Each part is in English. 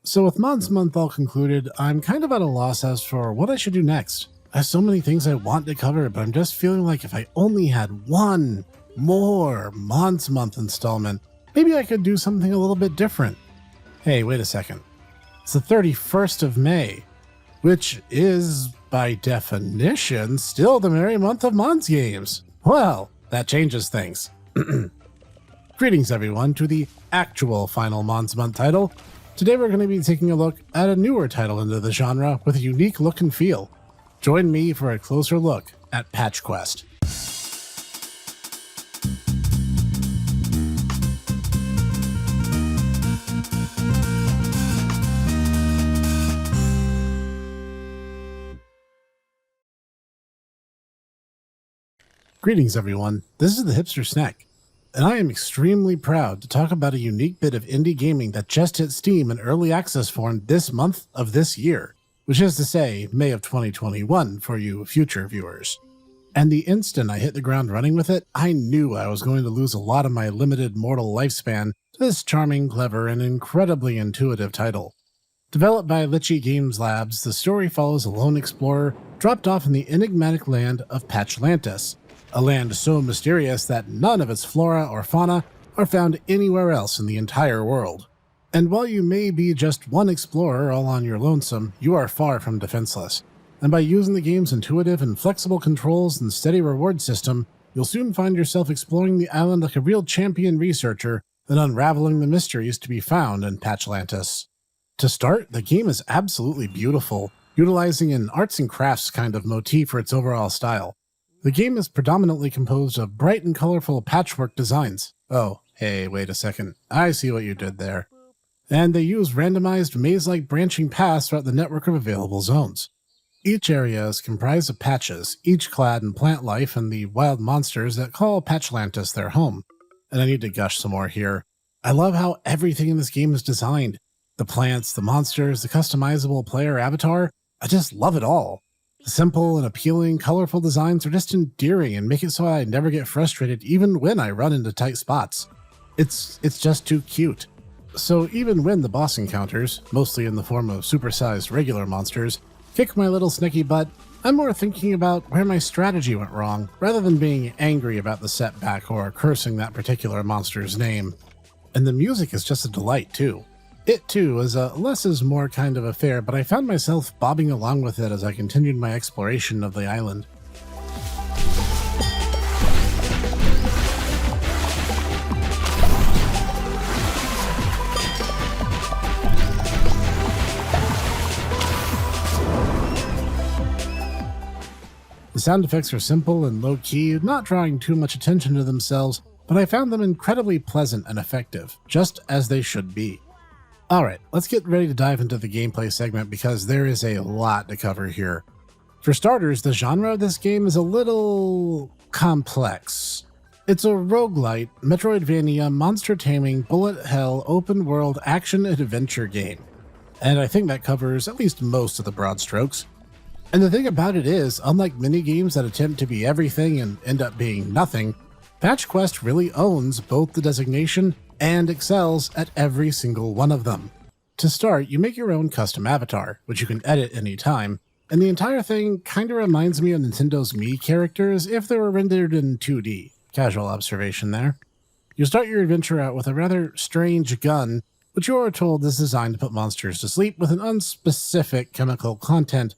So with Mods Month all concluded, I'm kind of at a loss as for what I should do next. I have so many things I want to cover, but I'm just feeling like if I only had one more Mods Month installment, maybe I could do something a little bit different. Hey, wait a second. It's the 31st of May, which is, by definition, still the merry month of Mods games. Well, that changes things. Greetings everyone to the actual final Mods Month title. Today we're going to be taking a look at a newer title into the genre with a unique look and feel. Join me for a closer look at Patch Quest. Greetings everyone, this is the Hipster Snek, and I am extremely proud to talk about a unique bit of indie gaming that just hit Steam in early access form this month of this year, which is to say, May of 2021 for you future viewers. And the instant I hit the ground running with it, I knew I was going to lose a lot of my limited mortal lifespan to this charming, clever, and incredibly intuitive title. Developed by Lychee Games Labs, the story follows a lone explorer dropped off in the enigmatic land of Patchlantis, a land so mysterious that none of its flora or fauna are found anywhere else in the entire world. And while you may be just one explorer all on your lonesome, you are far from defenseless. And by using the game's intuitive and flexible controls and steady reward system, you'll soon find yourself exploring the island like a real champion researcher and unraveling the mysteries to be found in Patchlantis. To start, the game is absolutely beautiful, utilizing an arts and crafts kind of motif for its overall style. The game is predominantly composed of bright and colorful patchwork designs. Oh, hey, wait a second. I see what you did there. And they use randomized maze-like branching paths throughout the network of available zones. Each area is comprised of patches, each clad in plant life and the wild monsters that call Patchlantis their home. And I need to gush some more here. I love how everything in this game is designed. The plants, the monsters, the customizable player avatar. I just love it all. The simple and appealing, colorful designs are just endearing and make it so I never get frustrated even when I run into tight spots. It's just too cute. So even when the boss encounters, mostly in the form of supersized regular monsters, kick my little Snekky butt, I'm more thinking about where my strategy went wrong, rather than being angry about the setback or cursing that particular monster's name. And the music is just a delight too. It too is a less is more kind of affair, but I found myself bobbing along with it as I continued my exploration of the island. The sound effects are simple and low-key, not drawing too much attention to themselves, but I found them incredibly pleasant and effective, just as they should be. Alright, let's get ready to dive into the gameplay segment because there is a lot to cover here. For starters, the genre of this game is a little complex. It's a roguelite, metroidvania, monster-taming, bullet hell, open-world action and adventure game. And I think that covers at least most of the broad strokes. And the thing about it is, unlike many games that attempt to be everything and end up being nothing, Patch Quest really owns both the designation and excels at every single one of them. To start, you make your own custom avatar, which you can edit anytime, and the entire thing kinda reminds me of Nintendo's Mii characters if they were rendered in 2D. Casual observation there. You start your adventure out with a rather strange gun, which you are told is designed to put monsters to sleep with an unspecific chemical content,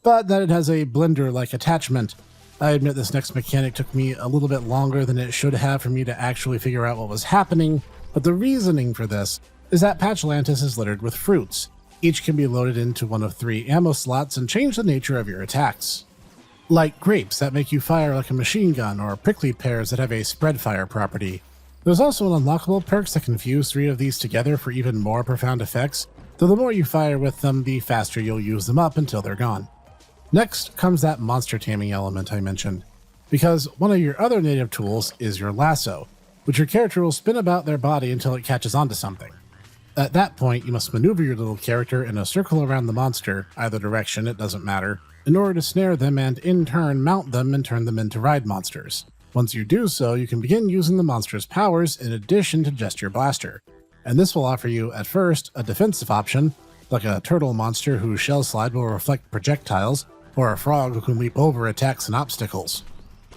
but that it has a blender-like attachment. I admit this next mechanic took me a little bit longer than it should have for me to actually figure out what was happening, but the reasoning for this is that Patchlantis is littered with fruits. Each can be loaded into one of 3 ammo slots and change the nature of your attacks. Like grapes that make you fire like a machine gun, or prickly pears that have a spread fire property. There's also an unlockable perks that can fuse 3 of these together for even more profound effects, though the more you fire with them, the faster you'll use them up until they're gone. Next comes that monster taming element I mentioned, because one of your other native tools is your lasso, which your character will spin about their body until it catches onto something. At that point, you must maneuver your little character in a circle around the monster, either direction, it doesn't matter, in order to snare them and in turn mount them and turn them into ride monsters. Once you do so, you can begin using the monster's powers in addition to just your blaster, and this will offer you, at first, a defensive option, like a turtle monster whose shell slide will reflect projectiles, or a frog who can leap over attacks and obstacles.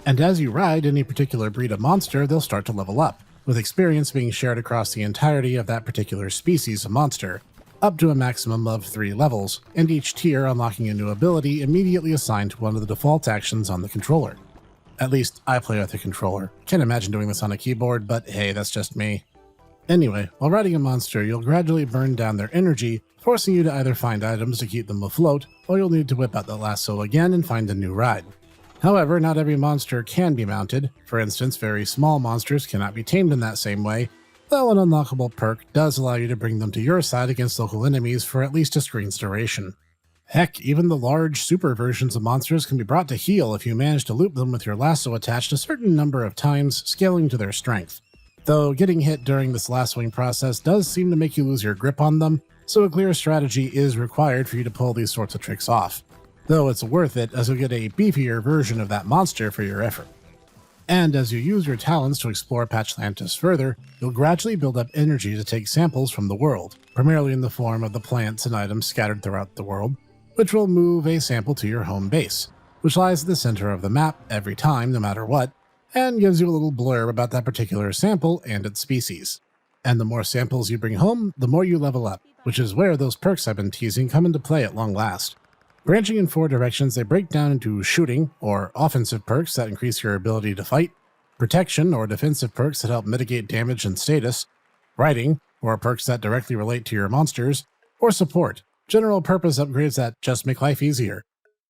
And as you ride any particular breed of monster, they'll start to level up, with experience being shared across the entirety of that particular species of monster, up to a maximum of 3 levels, and each tier unlocking a new ability immediately assigned to one of the default actions on the controller. At least, I play with a controller. Can't imagine doing this on a keyboard, but hey, that's just me. Anyway, while riding a monster, you'll gradually burn down their energy, forcing you to either find items to keep them afloat, or you'll need to whip out the lasso again and find a new ride. However, not every monster can be mounted. For instance, very small monsters cannot be tamed in that same way, though an unlockable perk does allow you to bring them to your side against local enemies for at least a screen's duration. Heck, even the large super versions of monsters can be brought to heel if you manage to loop them with your lasso attached a certain number of times, scaling to their strength. Though getting hit during this lassoing process does seem to make you lose your grip on them, so a clear strategy is required for you to pull these sorts of tricks off. Though it's worth it, as you'll get a beefier version of that monster for your effort. And as you use your talents to explore Patchlantis further, you'll gradually build up energy to take samples from the world, primarily in the form of the plants and items scattered throughout the world, which will move a sample to your home base, which lies at the center of the map every time, no matter what, and gives you a little blurb about that particular sample and its species. And the more samples you bring home, the more you level up, which is where those perks I've been teasing come into play at long last. Branching in 4 directions, they break down into shooting, or offensive perks that increase your ability to fight, protection, or defensive perks that help mitigate damage and status, riding, or perks that directly relate to your monsters, or support, general purpose upgrades that just make life easier.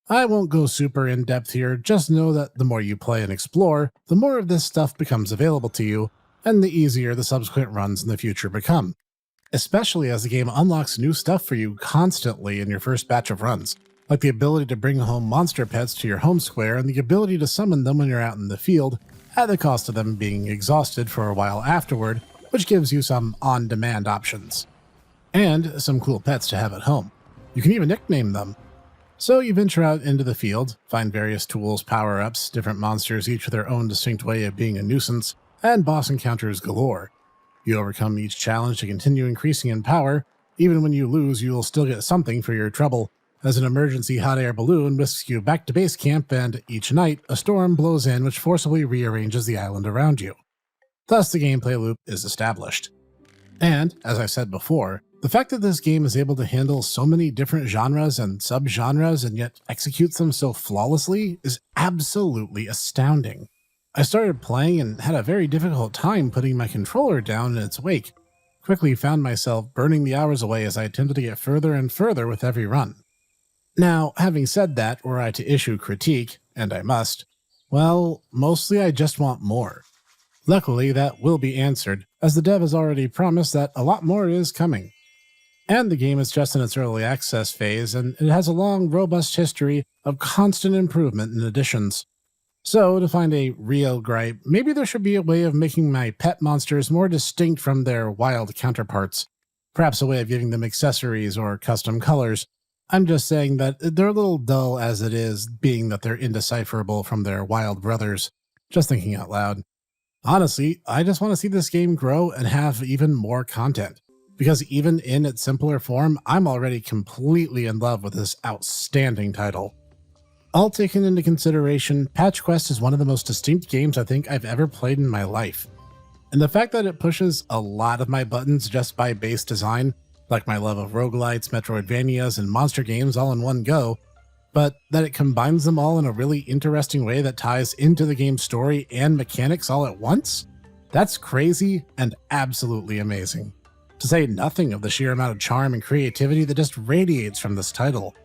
I won't go super in-depth here, just know that the more you play and explore, the more of this stuff becomes available to you, and the easier the subsequent runs in the future become. Especially as the game unlocks new stuff for you constantly in your first batch of runs, like the ability to bring home monster pets to your home square and the ability to summon them when you're out in the field, at the cost of them being exhausted for a while afterward, which gives you some on-demand options. And some cool pets to have at home. You can even nickname them. So you venture out into the field, find various tools, power-ups, different monsters each with their own distinct way of being a nuisance, and boss encounters galore. You overcome each challenge to continue increasing in power. Even when you lose, you will still get something for your trouble, as an emergency hot air balloon whisks you back to base camp, and each night, a storm blows in which forcibly rearranges the island around you. Thus, the gameplay loop is established. And, as I said before, the fact that this game is able to handle so many different genres and sub-genres and yet executes them so flawlessly is absolutely astounding. I started playing and had a very difficult time putting my controller down in its wake. Quickly found myself burning the hours away as I attempted to get further and further with every run. Now, having said that, were I to issue critique, and I must, well, mostly I just want more. Luckily, that will be answered, as the dev has already promised that a lot more is coming. And the game is just in its early access phase, and it has a long, robust history of constant improvement and additions. So, to find a real gripe, maybe there should be a way of making my pet monsters more distinct from their wild counterparts. Perhaps a way of giving them accessories or custom colors. I'm just saying that they're a little dull as it is, being that they're indecipherable from their wild brothers. Just thinking out loud. Honestly, I just want to see this game grow and have even more content. Because even in its simpler form, I'm already completely in love with this outstanding title. All taken into consideration, Patch Quest is one of the most distinct games I think I've ever played in my life. And the fact that it pushes a lot of my buttons just by base design, like my love of roguelites, metroidvanias, and monster games all in one go, but that it combines them all in a really interesting way that ties into the game's story and mechanics all at once? That's crazy and absolutely amazing. To say nothing of the sheer amount of charm and creativity that just radiates from this title.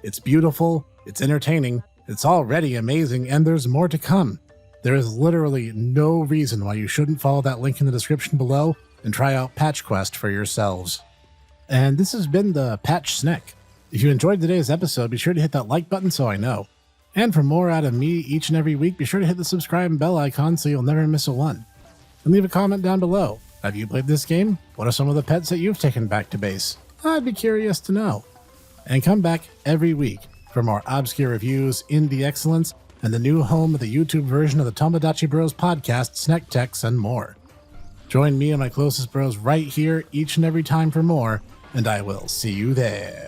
It's beautiful, it's entertaining, it's already amazing, and there's more to come. There is literally no reason why you shouldn't follow that link in the description below and try out Patch Quest for yourselves. And this has been the Patch-Snek. If you enjoyed today's episode, be sure to hit that like button so I know. And for more out of me each and every week, be sure to hit the subscribe and bell icon so you'll never miss a one. And leave a comment down below. Have you played this game? What are some of the pets that you've taken back to base? I'd be curious to know. And come back every week for more obscure reviews, N-D-X-Cellence, and the new home of the YouTube version of the Tomodachi Bros podcast, Snek Techs, and more. Join me and my closest bros right here each and every time for more, and I will see you there.